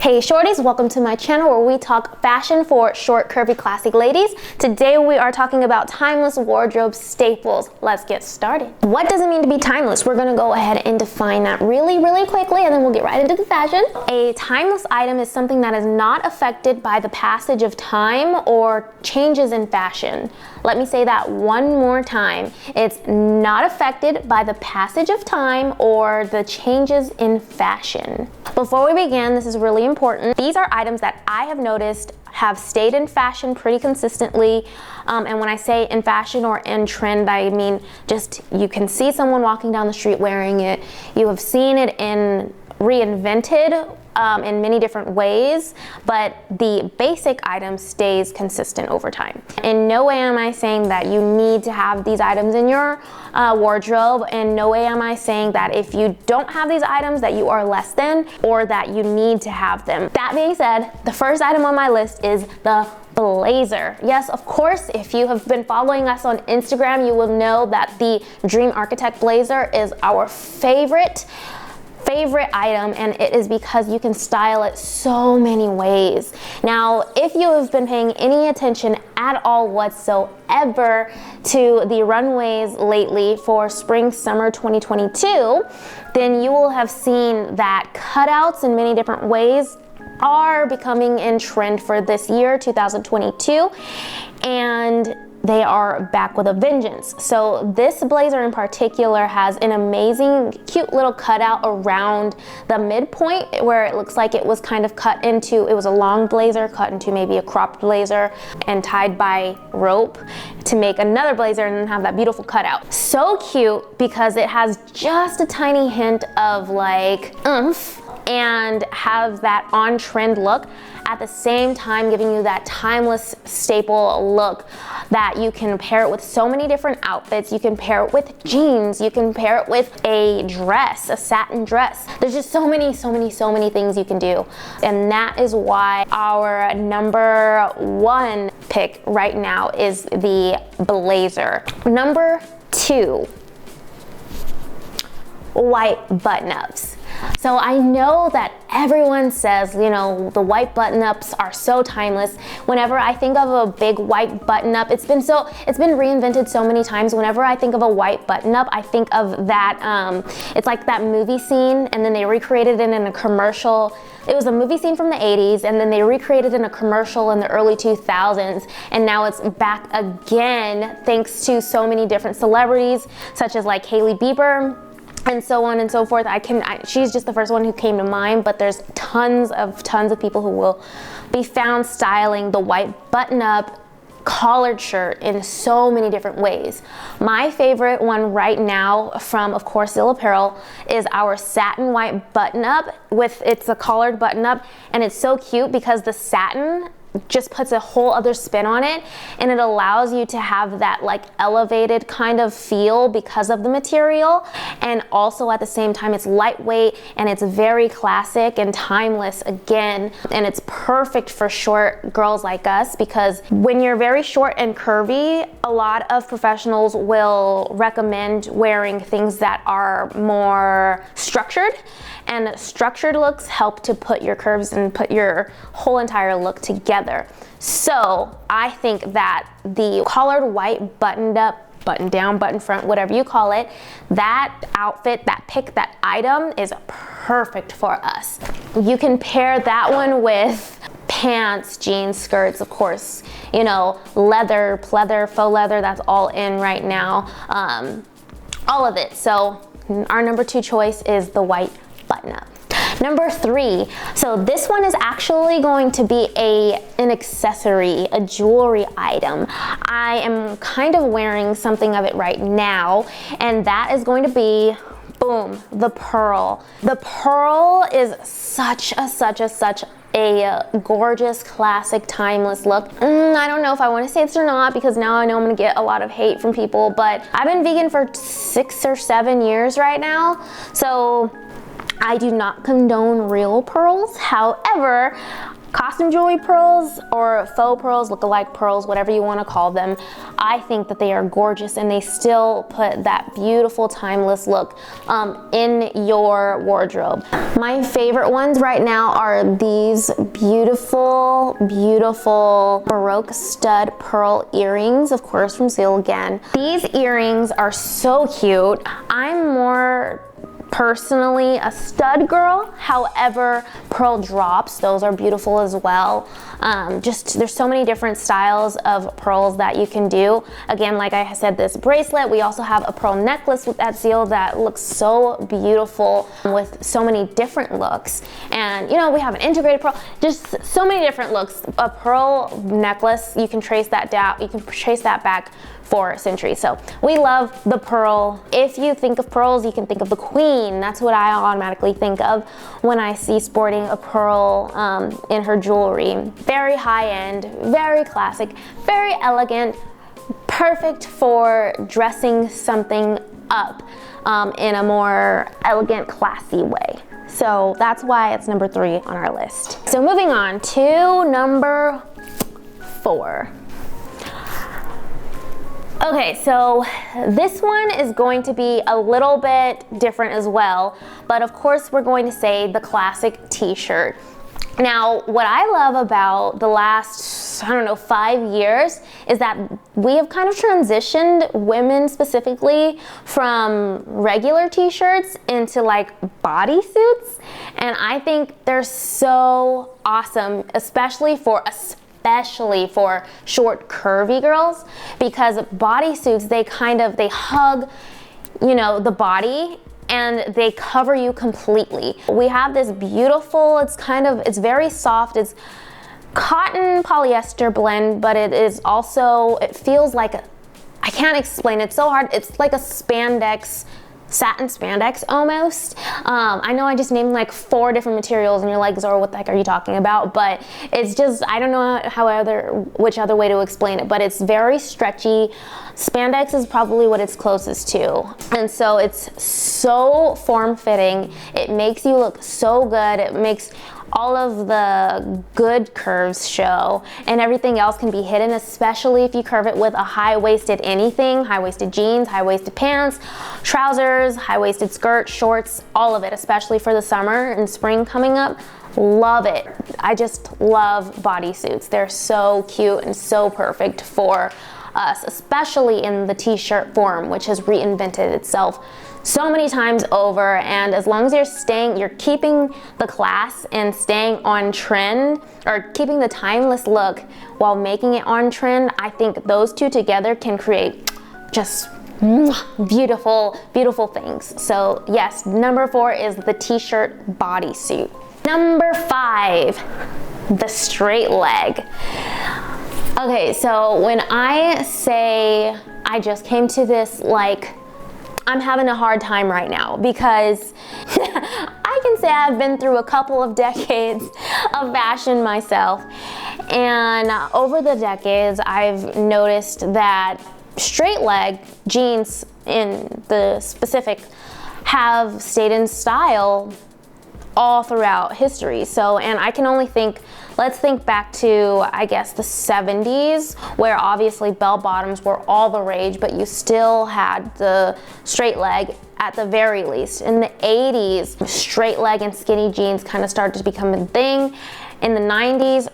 Hey shorties, welcome to my channel where we talk fashion for short, curvy, classic ladies. Today we are talking about timeless wardrobe staples. Let's get started. What does it mean to be timeless? We're gonna go ahead and define that really quickly, and then we'll get right into the fashion. A timeless item is something that is not affected by the passage of time or changes in fashion. Let me say that one more time. It's not affected by the passage of time or the changes in fashion. Before we begin, this is really important. These are items that I have noticed have stayed in fashion pretty consistently. And when I say in fashion or in trend, I mean just you can see someone walking down the street wearing it. You have seen it in reinvented in many different ways, but the basic item stays consistent over time. In no way am I saying that you need to have these items in your wardrobe. In no way am I saying that if you don't have these items that you are less than or that you need to have them. That being said, the first item on my list is the blazer. Yes, of course, if you have been following us on Instagram, you will know that the Dream Architect blazer is our favorite item, and it is because you can style it so many ways. Now, if you have been paying any attention at all whatsoever to the runways lately for spring summer 2022, then you will have seen that cutouts in many different ways are becoming in trend for this year 2022, and they are back with a vengeance. So this blazer in particular has an amazing, cute little cutout around the midpoint where it looks like it was kind of cut into, it was a long blazer cut into maybe a cropped blazer and tied by rope to make another blazer and then have that beautiful cutout. So cute because it has just a tiny hint of like oomph and have that on-trend look, at the same time giving you that timeless staple look that you can pair it with so many different outfits. You can pair it with jeans, you can pair it with a dress, a satin dress. There's just so many things you can do. And that is why our number one pick right now is the blazer. Number two, white button-ups. So I know that everyone says, you know, the white button-ups are so timeless. Whenever I think of a big white button-up, it's been reinvented so many times. Whenever I think of a white button-up, I think of that, it's like that movie scene, and then they recreated it in a commercial. It was a movie scene from the 80s, and then they recreated it in a commercial in the early 2000s, and now it's back again thanks to so many different celebrities, such as like Hailey Bieber, and so on and so forth. She's just the first one who came to mind, but there's tons of people who will be found styling the white button-up collared shirt in so many different ways. My favorite one right now from, of course, Zill Apparel is our satin white button-up it's a collared button-up, and it's so cute because the satin just puts a whole other spin on it, and it allows you to have that like elevated kind of feel because of the material, and also at the same time it's lightweight and it's very classic and timeless again, and it's perfect for short girls like us because when you're very short and curvy, a lot of professionals will recommend wearing things that are more structured, and structured looks help to put your curves and put your whole entire look together. So I think that the collared white buttoned up, button down, button front, whatever you call it, that outfit, that pick, that item is perfect for us. You can pair that one with pants, jeans, skirts, of course, you know, leather, pleather, faux leather, that's all in right now. All of it. So our number two choice is the white button-up. Number three, so this one is actually going to be an accessory, a jewelry item. I am kind of wearing something of it right now, and that is going to be, boom, the pearl. The pearl is such a gorgeous, classic, timeless look. I don't know if I want to say this or not because now I know I'm gonna get a lot of hate from people, but I've been vegan for 6 or 7 years right now, so I do not condone real pearls. However, costume jewelry pearls or faux pearls, look-alike pearls, whatever you want to call them, I think that they are gorgeous and they still put that beautiful timeless look in your wardrobe. My favorite ones right now are these beautiful, beautiful Baroque stud pearl earrings, of course from Seal again. These earrings are so cute. I'm more personally a stud girl, however, pearl drops, those are beautiful as well. There's so many different styles of pearls that you can do. Again, like I said, this bracelet, we also have a pearl necklace at Seal that looks so beautiful with so many different looks. And you know, we have an integrated pearl, just so many different looks. A pearl necklace, you can trace that down, you can trace that back for centuries. So we love the pearl. If you think of pearls, you can think of the queen. That's what I automatically think of when I see sporting a pearl in her jewelry. Very high end, very classic, very elegant, perfect for dressing something up in a more elegant, classy way. So that's why it's number 3 on our list. So moving on to number 4. Okay, so this one is going to be a little bit different as well, but of course we're going to say the classic t-shirt. Now, what I love about the last, 5 years is that we have kind of transitioned, women specifically, from regular t-shirts into like bodysuits, and I think they're so awesome, especially for short curvy girls, because bodysuits, they hug, you know, the body and they cover you completely. We have this beautiful, it's very soft, it's cotton polyester blend, but it feels like I can't explain, it's so hard, it's like a spandex, satin spandex almost. I know I just named like 4 different materials and you're like, Zora, what the heck are you talking about? But it's just, I don't know which other way to explain it, but it's very stretchy. Spandex is probably what it's closest to. And so it's so form-fitting. It makes you look so good. It makes all of the good curves show, and everything else can be hidden, especially if you curve it with a high-waisted anything, high-waisted jeans, high-waisted pants, trousers, high-waisted skirt, shorts, all of it, especially for the summer and spring coming up. Love it. I just love bodysuits. They're so cute and so perfect for us, especially in the t-shirt form, which has reinvented itself so many times over. And as long as you're keeping the class and staying on trend, or keeping the timeless look while making it on trend, I think those two together can create just beautiful, beautiful things. So yes, number 4 is the t-shirt bodysuit. Number 5, the straight leg. Okay, so when I say I just came to this, like, I'm having a hard time right now, because I can say I've been through a couple of decades of fashion myself, and over the decades I've noticed that straight leg jeans in the specific have stayed in style all throughout history. So, and I can only think, let's think back to, I guess, the 70s, where obviously bell bottoms were all the rage, but you still had the straight leg at the very least. In the 80s, straight leg and skinny jeans kind of started to become a thing. In the 90s,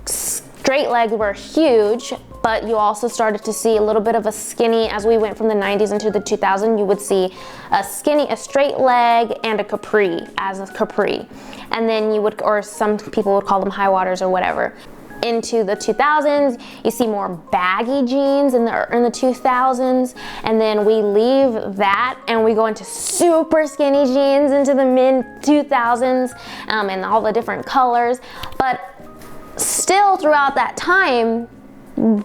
straight legs were huge, but you also started to see a little bit of a skinny. As we went from the 90s into the 2000s, you would see a straight leg and a capri, and then you would, or some people would call them high waters or whatever. Into the 2000s, you see more baggy jeans in the 2000s, and then we leave that and we go into super skinny jeans into the mid 2000s, and all the different colors. But still, throughout that time,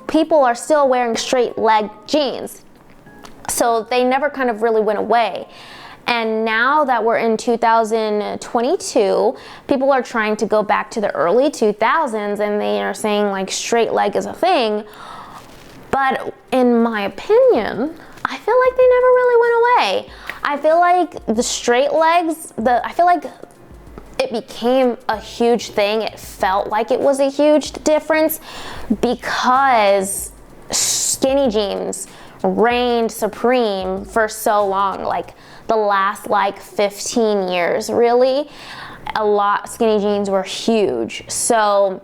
people are still wearing straight leg jeans. So they never kind of really went away. And now that we're in 2022, people are trying to go back to the early 2000s, and they are saying like straight leg is a thing. But in my opinion, I feel like they never really went away. I feel like the straight legs, I feel like it became a huge thing. It felt like it was a huge difference because skinny jeans reigned supreme for so long, like the last like 15 years really. Skinny jeans were huge. So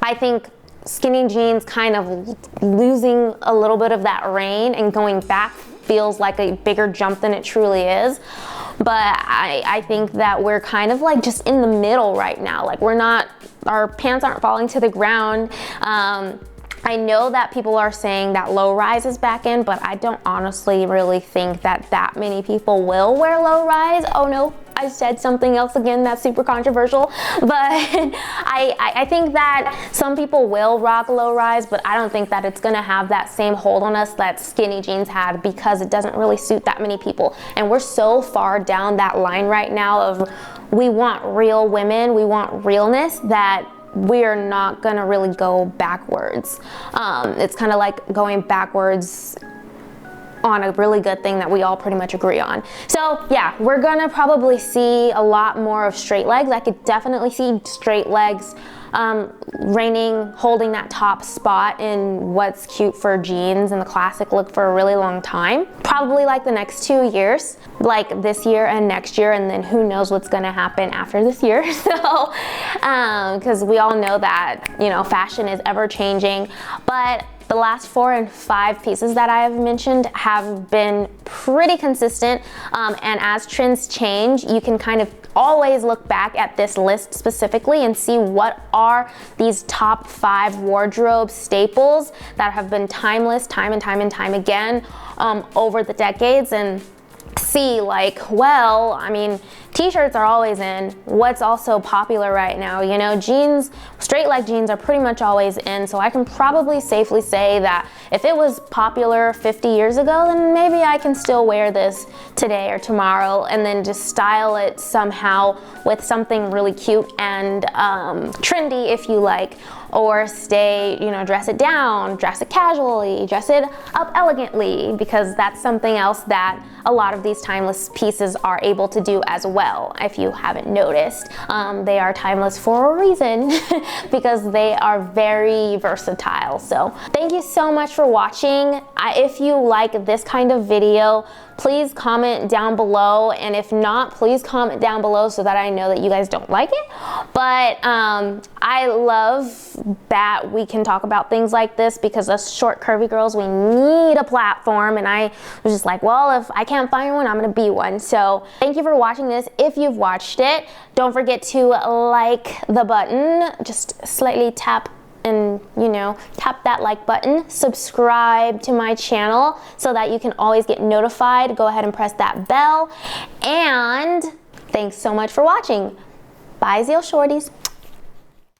I think skinny jeans kind of losing a little bit of that reign and going back feels like a bigger jump than it truly is. But I think that we're kind of like just in the middle right now. Like our pants aren't falling to the ground. I know that people are saying that low rise is back in, but I don't honestly really think that many people will wear low rise. Oh no, I said something else again that's super controversial, but I think that some people will rock low rise, but I don't think that it's gonna have that same hold on us that skinny jeans had, because it doesn't really suit that many people. And we're so far down that line right now of we want real women, we want realness, that we're not gonna really go backwards. It's kind of like going backwards on a really good thing that we all pretty much agree on. So yeah, we're gonna probably see a lot more of straight legs. I could definitely see straight legs holding that top spot in what's cute for jeans and the classic look for a really long time. Probably like the next 2 years, like this year and next year, and then who knows what's gonna happen after this year. So, because we all know that, you know, fashion is ever changing, but the last 4 and 5 pieces that I have mentioned have been pretty consistent, and as trends change, you can kind of always look back at this list specifically and see what are these top 5 wardrobe staples that have been timeless time and time again over the decades, and see like, well, I mean, t-shirts are always in. What's also popular right now, you know, jeans, straight leg jeans are pretty much always in. So I can probably safely say that if it was popular 50 years ago, then maybe I can still wear this today or tomorrow, and then just style it somehow with something really cute and trendy, if you like, or dress it down, dress it casually, dress it up elegantly, because that's something else that a lot of these timeless pieces are able to do as well. If you haven't noticed, they are timeless for a reason because they are very versatile. So thank you so much for watching. If you like this kind of video, please comment down below, and if not, please comment down below so that I know that you guys don't like it. But I love that we can talk about things like this, because us short curvy girls, we need a platform, and I was just like, well, if I can't find one, I'm gonna be one. So thank you for watching this. If you've watched it, don't forget to like the button, just slightly tap and, you know, tap that like button. Subscribe to my channel so that you can always get notified. Go ahead and press that bell. And thanks so much for watching. Bye, Zeal Shorties.